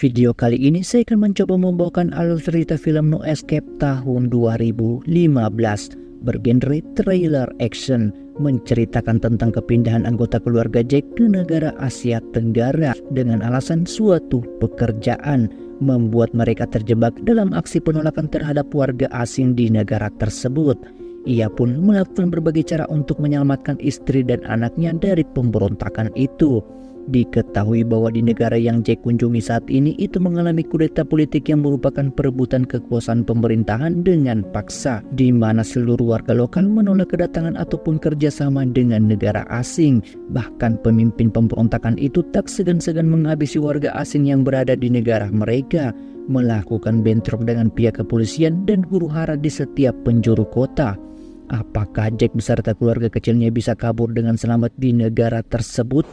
Video kali ini saya akan mencoba membawakan alur cerita film No Escape tahun 2015 bergenre trailer action, menceritakan tentang kepindahan anggota keluarga Jack ke negara Asia Tenggara dengan alasan suatu pekerjaan membuat mereka terjebak dalam aksi penolakan terhadap warga asing di negara tersebut. Ia pun melakukan berbagai cara untuk menyelamatkan istri dan anaknya dari pemberontakan itu. Diketahui bahwa di negara yang Jack kunjungi saat ini itu mengalami kudeta politik yang merupakan perebutan kekuasaan pemerintahan dengan paksa, di mana seluruh warga lokal menolak kedatangan ataupun kerjasama dengan negara asing. Bahkan pemimpin pemberontakan itu tak segan-segan menghabisi warga asing yang berada di negara mereka, melakukan bentrok dengan pihak kepolisian dan huru-hara di setiap penjuru kota. Apakah Jack beserta keluarga kecilnya bisa kabur dengan selamat di negara tersebut?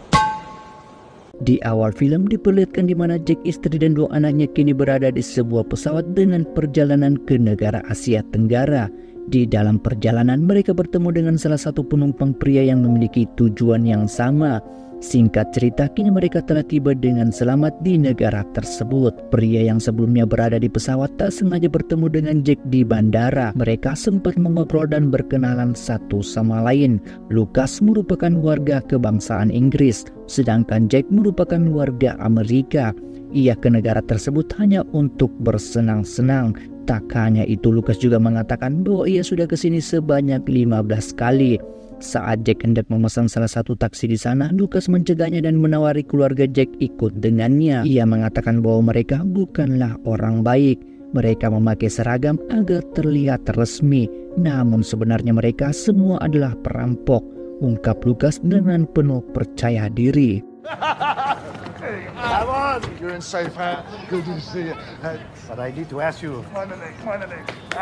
Di awal film diperlihatkan di mana Jack, istri dan dua anaknya kini berada di sebuah pesawat dengan perjalanan ke negara Asia Tenggara. Di dalam perjalanan mereka bertemu dengan salah satu penumpang pria yang memiliki tujuan yang sama. Singkat cerita, kini mereka telah tiba dengan selamat di negara tersebut. Pria yang sebelumnya berada di pesawat tak sengaja bertemu dengan Jack di bandara. Mereka sempat mengobrol dan berkenalan satu sama lain. Lucas merupakan warga kebangsaan Inggris, sedangkan Jack merupakan warga Amerika. Ia ke negara tersebut hanya untuk bersenang-senang. Tak hanya itu, Lucas juga mengatakan bahwa ia sudah kesini sebanyak 15 kali. Saat Jack hendak memesan salah satu taksi di sana, Lucas mencegahnya dan menawari keluarga Jack ikut dengannya. Ia mengatakan bahwa mereka bukanlah orang baik. Mereka memakai seragam agar terlihat resmi, namun sebenarnya mereka semua adalah perampok, ungkap Lucas dengan penuh percaya diri.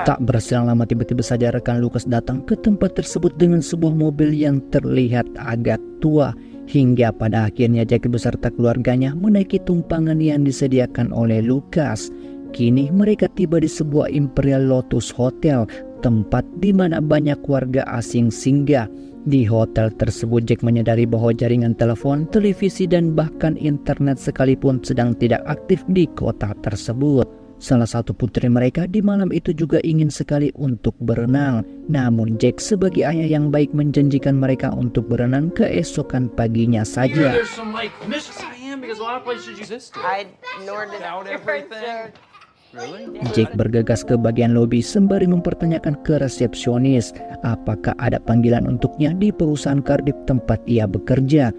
Tak berselang lama tiba-tiba saja rekan Lucas datang ke tempat tersebut dengan sebuah mobil yang terlihat agak tua, hingga pada akhirnya Jack beserta keluarganya menaiki tumpangan yang disediakan oleh Lucas. Kini mereka tiba di sebuah Imperial Lotus Hotel, tempat di mana banyak warga asing singgah. Di hotel tersebut Jack menyadari bahwa jaringan telepon, televisi dan bahkan internet sekalipun sedang tidak aktif di kota tersebut. Salah satu putri mereka di malam itu juga ingin sekali untuk berenang. Namun Jack sebagai ayah yang baik menjanjikan mereka untuk berenang keesokan paginya saja. Jack bergegas ke bagian lobi sembari mempertanyakan ke resepsionis apakah ada panggilan untuknya di perusahaan Cardiff tempat ia bekerja.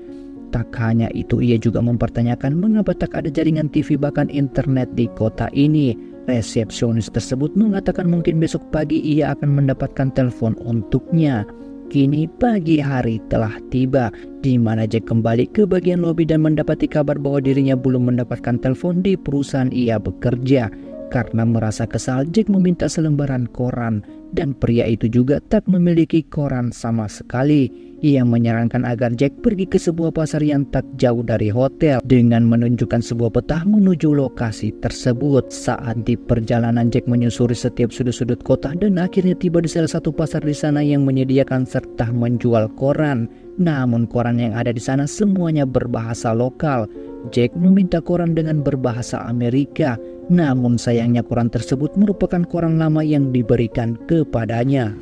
Tak hanya itu, ia juga mempertanyakan mengapa tak ada jaringan TV bahkan internet di kota ini. Resepsionis tersebut mengatakan mungkin besok pagi ia akan mendapatkan telepon untuknya. Kini pagi hari telah tiba, di mana Jack kembali ke bagian lobi dan mendapati kabar bahwa dirinya belum mendapatkan telepon di perusahaan ia bekerja. Karena merasa kesal, Jack meminta selembaran koran dan pria itu juga tak memiliki koran sama sekali. Ia menyarankan agar Jack pergi ke sebuah pasar yang tak jauh dari hotel dengan menunjukkan sebuah peta menuju lokasi tersebut. Saat di perjalanan, Jack menyusuri setiap sudut-sudut kota dan akhirnya tiba di salah satu pasar di sana yang menyediakan serta menjual koran. Namun koran yang ada di sana semuanya berbahasa lokal. Jack meminta koran dengan berbahasa Amerika, namun sayangnya koran tersebut merupakan koran lama yang diberikan kepadanya.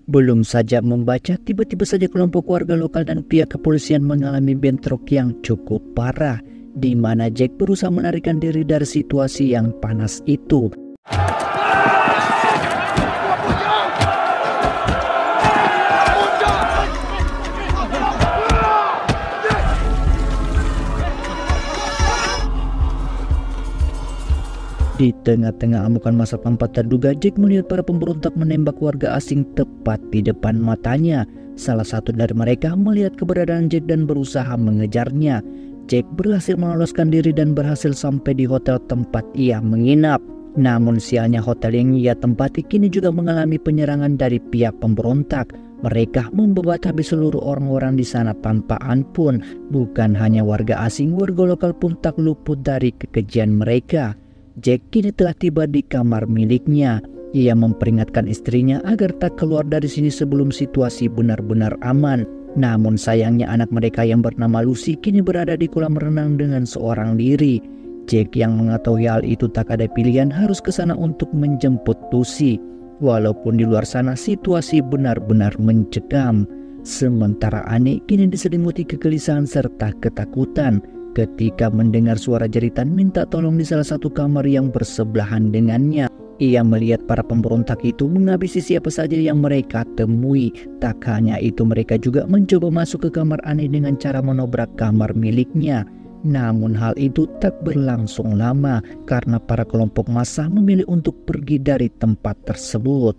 Belum saja membaca, tiba-tiba saja kelompok warga lokal dan pihak kepolisian mengalami bentrok yang cukup parah, di mana Jack berusaha menarikkan diri dari situasi yang panas itu. Di tengah-tengah amukan massa tanpa terduga, Jack melihat para pemberontak menembak warga asing tepat di depan matanya. Salah satu dari mereka melihat keberadaan Jack dan berusaha mengejarnya. Jack berhasil meloloskan diri dan berhasil sampai di hotel tempat ia menginap. Namun sialnya hotel yang ia tempati kini juga mengalami penyerangan dari pihak pemberontak. Mereka membabat habis seluruh orang-orang di sana tanpa ampun. Bukan hanya warga asing, warga lokal pun tak luput dari kekejian mereka. Jack kini telah tiba di kamar miliknya. Ia memperingatkan istrinya agar tak keluar dari sini sebelum situasi benar-benar aman. Namun sayangnya anak mereka yang bernama Lucy kini berada di kolam renang dengan seorang diri. Jack yang mengetahui hal itu tak ada pilihan harus ke sana untuk menjemput Lucy. Walaupun di luar sana situasi benar-benar mencekam. Sementara Annie kini diselimuti kegelisahan serta ketakutan ketika mendengar suara jeritan minta tolong di salah satu kamar yang bersebelahan dengannya. Ia melihat para pemberontak itu menghabisi siapa saja yang mereka temui. Tak hanya itu, mereka juga mencoba masuk ke kamar Annie dengan cara menobrak kamar miliknya. Namun hal itu tak berlangsung lama karena para kelompok massa memilih untuk pergi dari tempat tersebut.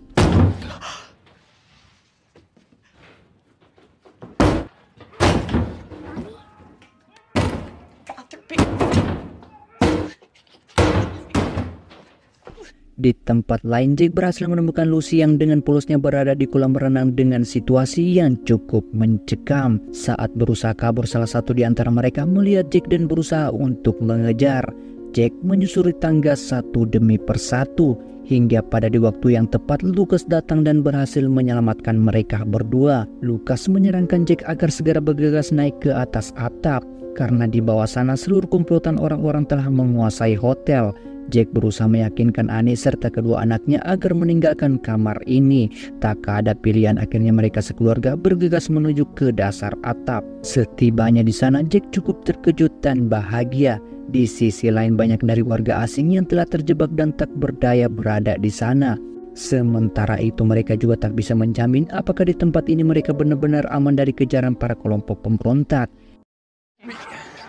Di tempat lain, Jack berhasil menemukan Lucy yang dengan polusnya berada di kolam renang dengan situasi yang cukup mencekam. Saat berusaha kabur, salah satu di antara mereka melihat Jack dan berusaha untuk mengejar. Jack menyusuri tangga satu demi persatu hingga pada di waktu yang tepat Lucas datang dan berhasil menyelamatkan mereka berdua. Lucas menyarankan Jack agar segera bergegas naik ke atas atap karena di bawah sana seluruh komplotan orang-orang telah menguasai hotel. Jack berusaha meyakinkan Annie serta kedua anaknya agar meninggalkan kamar ini. Tak ada pilihan, akhirnya mereka sekeluarga bergegas menuju ke dasar atap. Setibanya di sana, Jack cukup terkejut dan bahagia. Di sisi lain, banyak dari warga asing yang telah terjebak dan tak berdaya berada di sana. Sementara itu, mereka juga tak bisa menjamin apakah di tempat ini mereka benar-benar aman dari kejaran para kelompok pemberontak.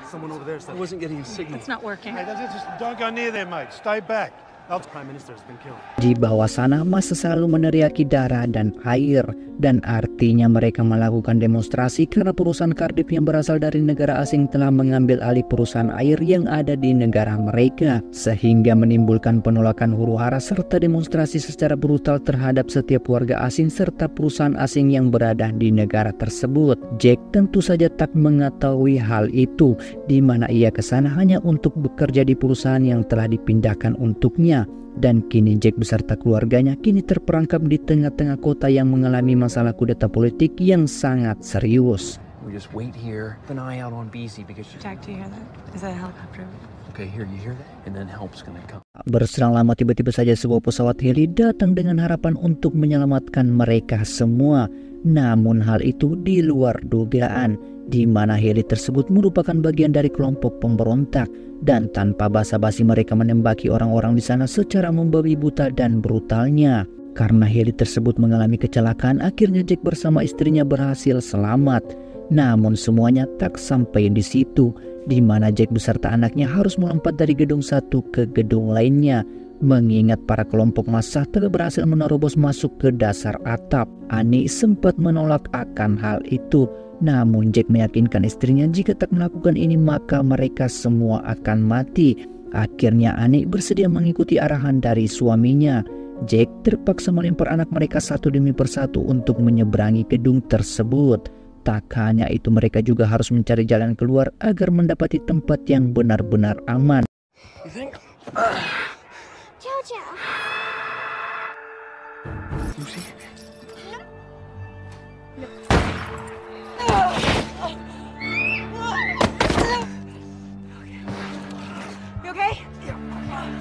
Someone over there said I wasn't getting a signal. It's not working. Hey, just don't go near there, mate. Stay back. The Prime Minister has been killed. Di bawah sana massa selalu meneriaki darah dan air, dan artinya mereka melakukan demonstrasi karena perusahaan Cardiff yang berasal dari negara asing telah mengambil alih perusahaan air yang ada di negara mereka, sehingga menimbulkan penolakan huru-hara serta demonstrasi secara brutal terhadap setiap warga asing serta perusahaan asing yang berada di negara tersebut. Jack tentu saja tak mengetahui hal itu, di mana ia ke sana hanya untuk bekerja di perusahaan yang telah dipindahkan untuknya. Dan kini Jack beserta keluarganya kini terperangkap di tengah-tengah kota yang mengalami masalah kudeta politik yang sangat serius. We just wait here, keep an eye out on BZ because Jack, do you hear that? Is that a helicopter? okay, here you hear that, and then help's gonna come. Berserang lama tiba-tiba saja sebuah pesawat heli datang dengan harapan untuk menyelamatkan mereka semua. Namun hal itu di luar dugaan, di mana heli tersebut merupakan bagian dari kelompok pemberontak. Dan tanpa basa-basi mereka menembaki orang-orang di sana secara membabi buta dan brutalnya. Karena heli tersebut mengalami kecelakaan, akhirnya Jack bersama istrinya berhasil selamat. Namun semuanya tak sampai di situ, di mana Jack beserta anaknya harus melompat dari gedung satu ke gedung lainnya. Mengingat para kelompok massa telah berhasil menerobos masuk ke dasar atap, Annie sempat menolak akan hal itu. Namun Jack meyakinkan istrinya jika tak melakukan ini maka mereka semua akan mati. Akhirnya Annie bersedia mengikuti arahan dari suaminya. Jack terpaksa melempar anak mereka satu demi persatu untuk menyeberangi gedung tersebut. Tak hanya itu, mereka juga harus mencari jalan keluar agar mendapati tempat yang benar-benar aman. Jojo. Lucy? You okay?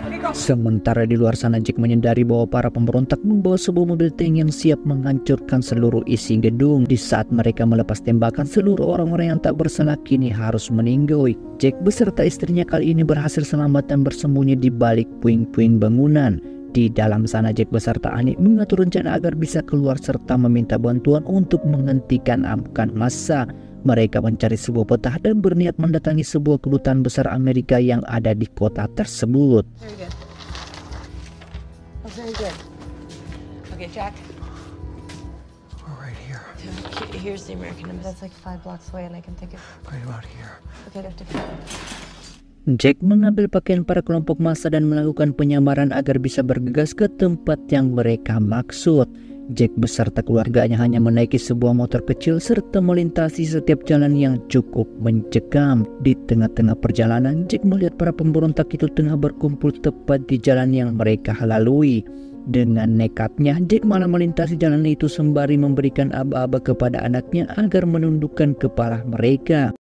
Okay, go. Sementara di luar sana, Jack menyadari bahwa para pemberontak membawa sebuah mobil tank yang siap menghancurkan seluruh isi gedung. Di saat mereka melepas tembakan, seluruh orang-orang yang tak bersalah kini harus meninggoy. Jack beserta istrinya kali ini berhasil selamat dan bersembunyi di balik puing-puing bangunan. Di dalam sana, Jack beserta Annie mengatur rencana agar bisa keluar serta meminta bantuan untuk menghentikan amukan massa. Mereka mencari sebuah peta dan berniat mendatangi sebuah kedutaan besar Amerika yang ada di kota tersebut. Very good. That's very good. Okay, Jack. We're right here, Here's the American embassy. That's like 5 blocks away, and I can take it. right about here. Okay, I have to. Jack mengambil pakaian para kelompok massa dan melakukan penyamaran agar bisa bergegas ke tempat yang mereka maksud. Jack beserta keluarganya hanya menaiki sebuah motor kecil serta melintasi setiap jalan yang cukup mencekam. Di tengah-tengah perjalanan, Jack melihat para pemberontak itu tengah berkumpul tepat di jalan yang mereka lalui. Dengan nekatnya, Jack malah melintasi jalan itu sembari memberikan aba-aba kepada anaknya agar menundukkan kepala mereka.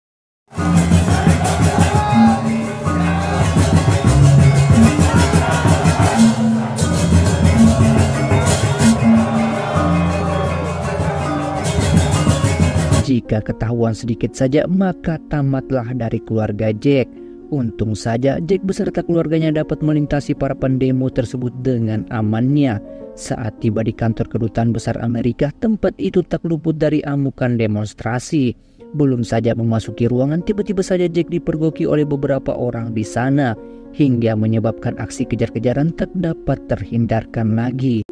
Jika ketahuan sedikit saja, maka tamatlah dari keluarga Jack. Untung saja Jack beserta keluarganya dapat melintasi para pendemo tersebut dengan amannya. Saat tiba di kantor kedutaan besar Amerika, tempat itu tak luput dari amukan demonstrasi. Belum saja memasuki ruangan, tiba-tiba saja Jack dipergoki oleh beberapa orang di sana, hingga menyebabkan aksi kejar-kejaran tak dapat terhindarkan lagi.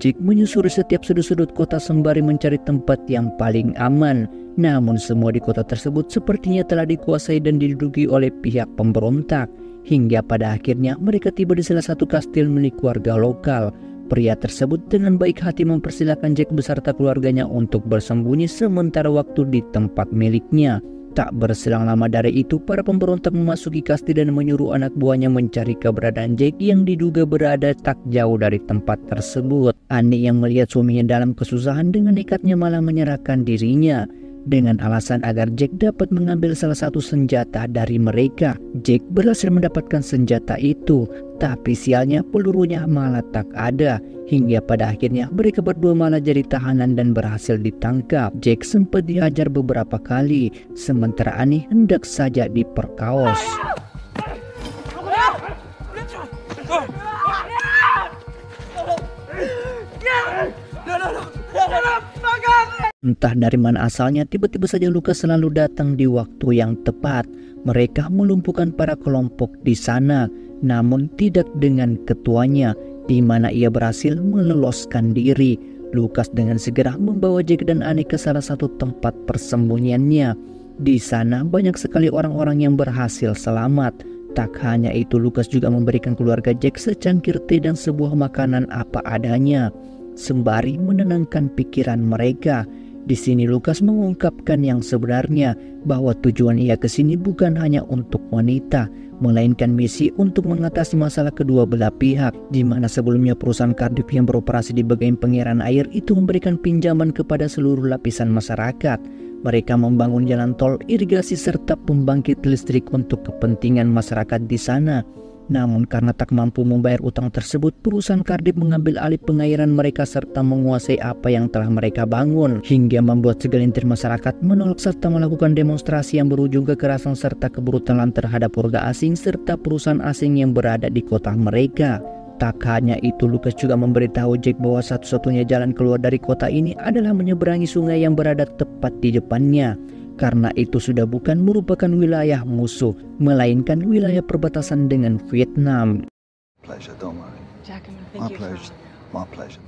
Jack menyusuri setiap sudut-sudut kota sembari mencari tempat yang paling aman. Namun semua di kota tersebut sepertinya telah dikuasai dan diduduki oleh pihak pemberontak. Hingga pada akhirnya mereka tiba di salah satu kastil milik warga lokal. Pria tersebut dengan baik hati mempersilahkan Jack beserta keluarganya untuk bersembunyi sementara waktu di tempat miliknya. Tak berselang lama dari itu, para pemberontak memasuki kastil dan menyuruh anak buahnya mencari keberadaan Jack yang diduga berada tak jauh dari tempat tersebut. Annie yang melihat suaminya dalam kesusahan dengan nekatnya malah menyerahkan dirinya dengan alasan agar Jack dapat mengambil salah satu senjata dari mereka. Jack berhasil mendapatkan senjata itu, tapi sialnya pelurunya malah tak ada. Hingga pada akhirnya mereka berdua malah jadi tahanan dan berhasil ditangkap. Jack sempat dihajar beberapa kali, sementara Annie hendak saja diperkaos. Entah dari mana asalnya, tiba-tiba saja Lucas selalu datang di waktu yang tepat. Mereka melumpuhkan para kelompok di sana, namun tidak dengan ketuanya, di mana ia berhasil meloloskan diri. Lucas dengan segera membawa Jack dan Annie ke salah satu tempat persembunyiannya. Di sana banyak sekali orang-orang yang berhasil selamat. Tak hanya itu, Lucas juga memberikan keluarga Jack secangkir teh dan sebuah makanan apa adanya, sembari menenangkan pikiran mereka. Di sini Lucas mengungkapkan yang sebenarnya, bahwa tujuan ia ke sini bukan hanya untuk wanita, melainkan misi untuk mengatasi masalah kedua belah pihak, di mana sebelumnya perusahaan Cardiff yang beroperasi di bagian pengairan air itu memberikan pinjaman kepada seluruh lapisan masyarakat. Mereka membangun jalan tol, irigasi serta pembangkit listrik untuk kepentingan masyarakat di sana. Namun karena tak mampu membayar utang tersebut, perusahaan Cardiff mengambil alih pengairan mereka serta menguasai apa yang telah mereka bangun, hingga membuat segelintir masyarakat menolak serta melakukan demonstrasi yang berujung kekerasan serta kebrutalan terhadap warga asing serta perusahaan asing yang berada di kota mereka. Tak hanya itu, Lucas juga memberitahu Jack bahwa satu-satunya jalan keluar dari kota ini adalah menyeberangi sungai yang berada tepat di depannya. Karena itu sudah bukan merupakan wilayah musuh, melainkan wilayah perbatasan dengan Vietnam. Pleasure, don't worry. Jack, I'm gonna thank My you pleasure. My pleasure.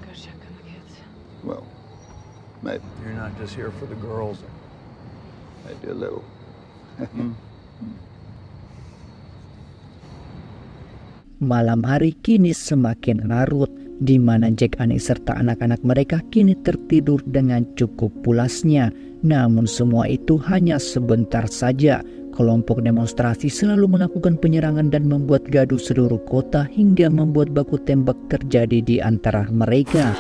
Go check on the kids. Well, maybe You're not just here for the girls. a little. Malam hari kini semakin larut, di mana Jack, Annie serta anak-anak mereka kini tertidur dengan cukup pulasnya. Namun semua itu hanya sebentar saja. Kelompok demonstrasi selalu melakukan penyerangan dan membuat gaduh seluruh kota hingga membuat baku tembak terjadi di antara mereka.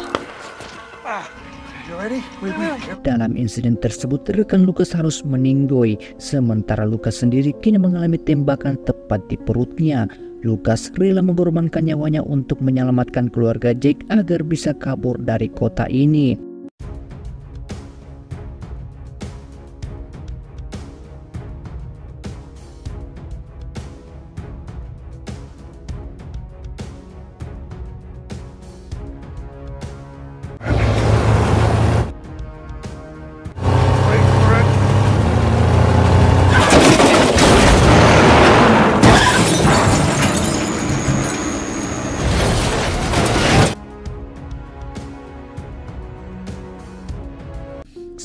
Dalam insiden tersebut, rekan Lucas harus meninggoy, sementara Lucas sendiri kini mengalami tembakan tepat di perutnya. Lucas rela mengorbankan nyawanya untuk menyelamatkan keluarga Jack agar bisa kabur dari kota ini.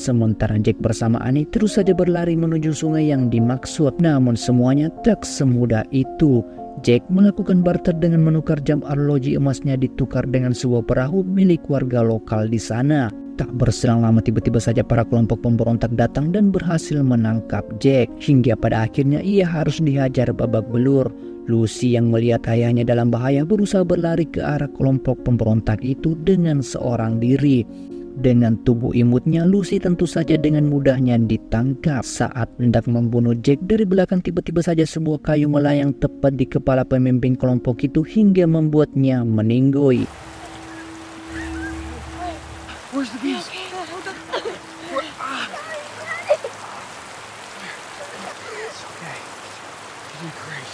Sementara Jack bersama Annie terus saja berlari menuju sungai yang dimaksud. Namun semuanya tak semudah itu. Jack melakukan barter dengan menukar jam arloji emasnya ditukar dengan sebuah perahu milik warga lokal di sana. Tak berselang lama tiba-tiba saja para kelompok pemberontak datang dan berhasil menangkap Jack. Hingga pada akhirnya ia harus dihajar babak belur. Lucy yang melihat ayahnya dalam bahaya berusaha berlari ke arah kelompok pemberontak itu dengan seorang diri. Dengan tubuh imutnya, Lucy tentu saja dengan mudahnya ditangkap. Saat hendak membunuh Jack, dari belakang tiba-tiba saja sebuah kayu melayang tepat di kepala pemimpin kelompok itu hingga membuatnya meninggoy. Where's the beast? It's okay. You're doing great.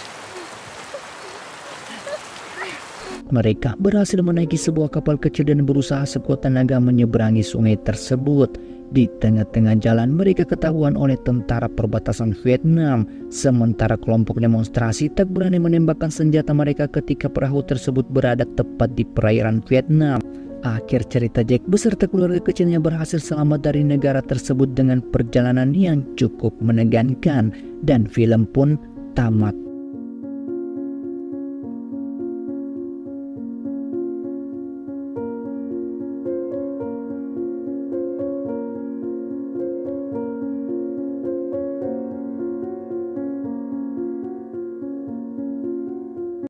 Mereka berhasil menaiki sebuah kapal kecil dan berusaha sekuat tenaga menyeberangi sungai tersebut. Di tengah-tengah jalan mereka ketahuan oleh tentara perbatasan Vietnam. Sementara kelompok demonstrasi tak berani menembakkan senjata mereka ketika perahu tersebut berada tepat di perairan Vietnam. Akhir cerita, Jack beserta keluarga kecilnya berhasil selamat dari negara tersebut dengan perjalanan yang cukup menegangkan, dan film pun tamat